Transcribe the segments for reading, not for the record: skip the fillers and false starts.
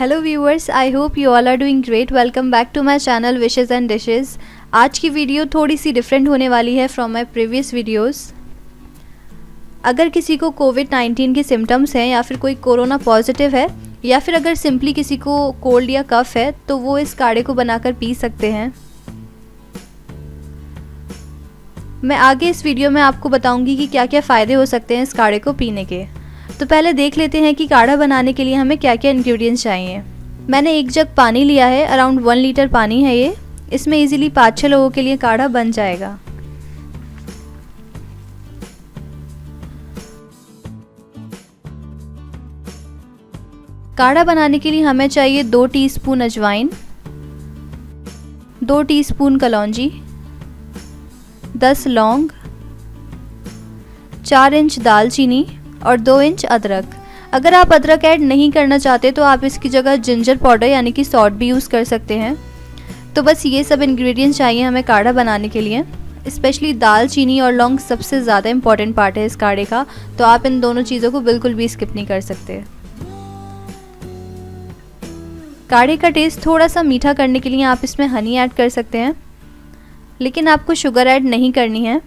Hello viewers, I hope you all are doing great. Welcome back to my channel wishes and dishes. आज की video थोड़ी सी different होने वाली है from my previous videos. अगर किसी को कोविड-19 के सिम्टम्स हैं या फिर कोई कोरोना पॉजिटिव है या फिर अगर सिंपली किसी को कोल्ड या कफ है तो वो इस काढ़े को बनाकर पी सकते हैं। मैं आगे इस वीडियो में आपको बताऊंगी कि क्या क्या फ़ायदे हो सकते हैं इस काढ़े को पीने के। तो पहले देख लेते हैं कि काढ़ा बनाने के लिए हमें क्या क्या इंग्रेडिएंट्स चाहिए। मैंने एक जग पानी लिया है, अराउंड 1 लीटर पानी है ये। इसमें इजीली 5-6 लोगों के लिए काढ़ा बन जाएगा। काढ़ा बनाने के लिए हमें चाहिए 2 टीस्पून अजवाइन, 2 टीस्पून कलौंजी, 10 लौंग, 4 इंच दालचीनी और 2 इंच अदरक। अगर आप अदरक ऐड नहीं करना चाहते तो आप इसकी जगह जिंजर पाउडर यानी कि सॉल्ट भी यूज़ कर सकते हैं। तो बस ये सब इंग्रेडिएंट्स चाहिए हमें काढ़ा बनाने के लिए। स्पेशली दालचीनी और लौंग सबसे ज़्यादा इम्पॉर्टेंट पार्ट है इस काढ़े का, तो आप इन दोनों चीज़ों को बिल्कुल भी स्किप नहीं कर सकते। काढ़े का टेस्ट थोड़ा सा मीठा करने के लिए आप इसमें हनी ऐड कर सकते हैं, लेकिन आपको शुगर ऐड नहीं करनी है।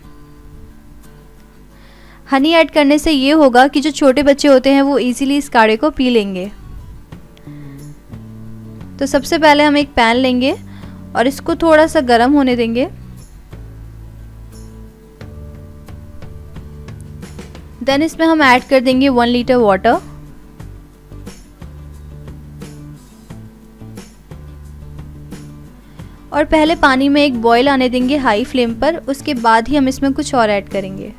हनी ऐड करने से ये होगा कि जो छोटे बच्चे होते हैं वो इजीली इस काढ़े को पी लेंगे। तो सबसे पहले हम एक पैन लेंगे और इसको थोड़ा सा गर्म होने देंगे। देन इसमें हम ऐड कर देंगे 1 लीटर वाटर। और पहले पानी में एक बॉईल आने देंगे हाई फ्लेम पर, उसके बाद ही हम इसमें कुछ और ऐड करेंगे।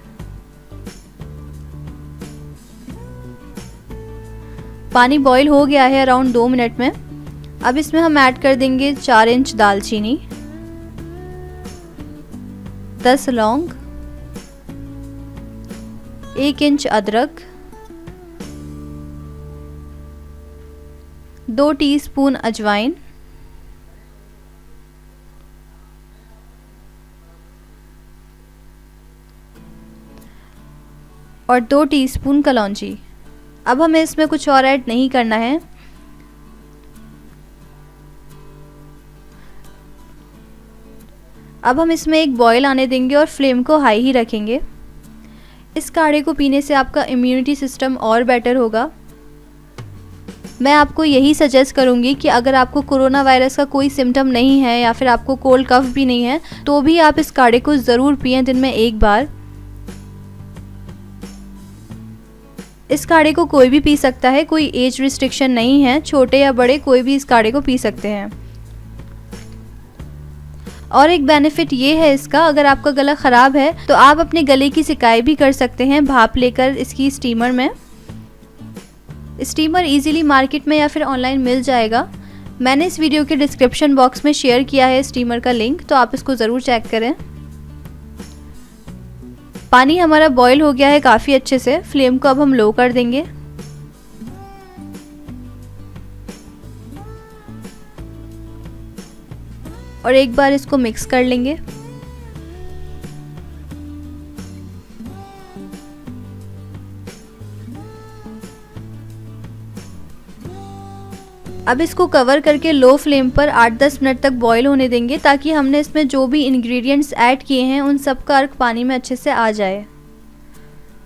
पानी बॉईल हो गया है अराउंड 2 मिनट में। अब इसमें हम ऐड कर देंगे 4 इंच दालचीनी, 10 लौंग, 1 इंच अदरक, 2 टीस्पून अजवाइन और 2 टीस्पून कलौंजी। अब हमें इसमें कुछ और ऐड नहीं करना है। अब हम इसमें एक बॉईल आने देंगे और फ्लेम को हाई ही रखेंगे। इस काढ़े को पीने से आपका इम्यूनिटी सिस्टम और बेटर होगा। मैं आपको यही सजेस्ट करूंगी कि अगर आपको कोरोना वायरस का कोई सिम्टम नहीं है या फिर आपको कोल्ड कफ भी नहीं है तो भी आप इस काढ़े को ज़रूर पिएं दिन में एक बार। इस काढ़े को कोई भी पी सकता है, कोई एज रिस्ट्रिक्शन नहीं है। छोटे या बड़े कोई भी इस काढ़े को पी सकते हैं। और एक बेनिफिट ये है इसका, अगर आपका गला ख़राब है तो आप अपने गले की सिकाई भी कर सकते हैं भाप लेकर इसकी स्टीमर में। स्टीमर इजीली मार्केट में या फिर ऑनलाइन मिल जाएगा। मैंने इस वीडियो के डिस्क्रिप्शन बॉक्स में शेयर किया है स्टीमर का लिंक, तो आप इसको ज़रूर चेक करें। पानी हमारा बॉईल हो गया है काफ़ी अच्छे से। फ्लेम को अब हम लो कर देंगे। और एक बार इसको मिक्स कर लेंगे। अब इसको कवर करके लो फ्लेम पर 8-10 मिनट तक बॉईल होने देंगे, ताकि हमने इसमें जो भी इंग्रेडिएंट्स ऐड किए हैं उन सब का अर्क पानी में अच्छे से आ जाए।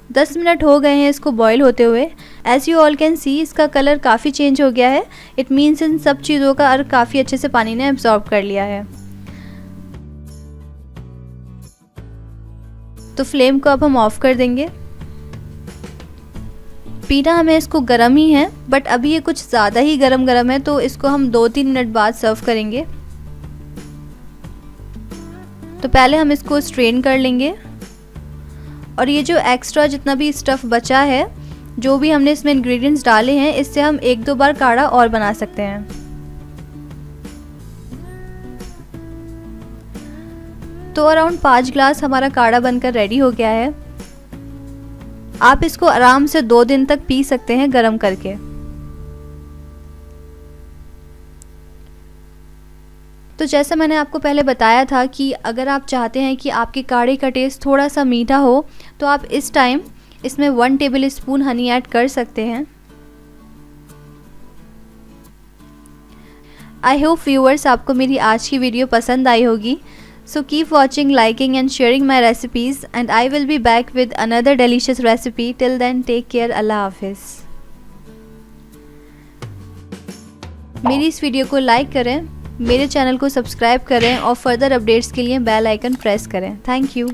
10 मिनट हो गए हैं इसको बॉईल होते हुए। As you all can see इसका कलर काफ़ी चेंज हो गया है। इट मीन्स इन सब चीज़ों का अर्क काफ़ी अच्छे से पानी ने एब्जॉर्ब कर लिया है। तो फ्लेम को अब हम ऑफ कर देंगे। पीना हमें इसको गर्म ही है, बट अभी ये कुछ ज़्यादा ही गरम है, तो इसको हम 2-3 मिनट बाद सर्व करेंगे। तो पहले हम इसको स्ट्रेन कर लेंगे और ये जो एक्स्ट्रा जितना भी स्टफ़ बचा है, जो भी हमने इसमें इंग्रेडिएंट्स डाले हैं, इससे हम 1-2 बार काढ़ा और बना सकते हैं। तो अराउंड 5 ग्लास हमारा काढ़ा बनकर रेडी हो गया है। आप इसको आराम से 2 दिन तक पी सकते हैं गर्म करके। तो जैसा मैंने आपको पहले बताया था कि अगर आप चाहते हैं कि आपके काढ़े का टेस्ट थोड़ा सा मीठा हो तो आप इस टाइम इसमें 1 टेबल स्पून हनी ऐड कर सकते हैं। आई होप व्यूअर्स आपको मेरी आज की वीडियो पसंद आई होगी. So keep watching, liking and sharing my recipes, and I will be back with another delicious recipe. Till then, take care. Allah Hafiz. मेरी इस वीडियो को लाइक करें, मेरे चैनल को सब्सक्राइब करें और फर्दर अपडेट्स के लिए बेल आइकन प्रेस करें. Thank you.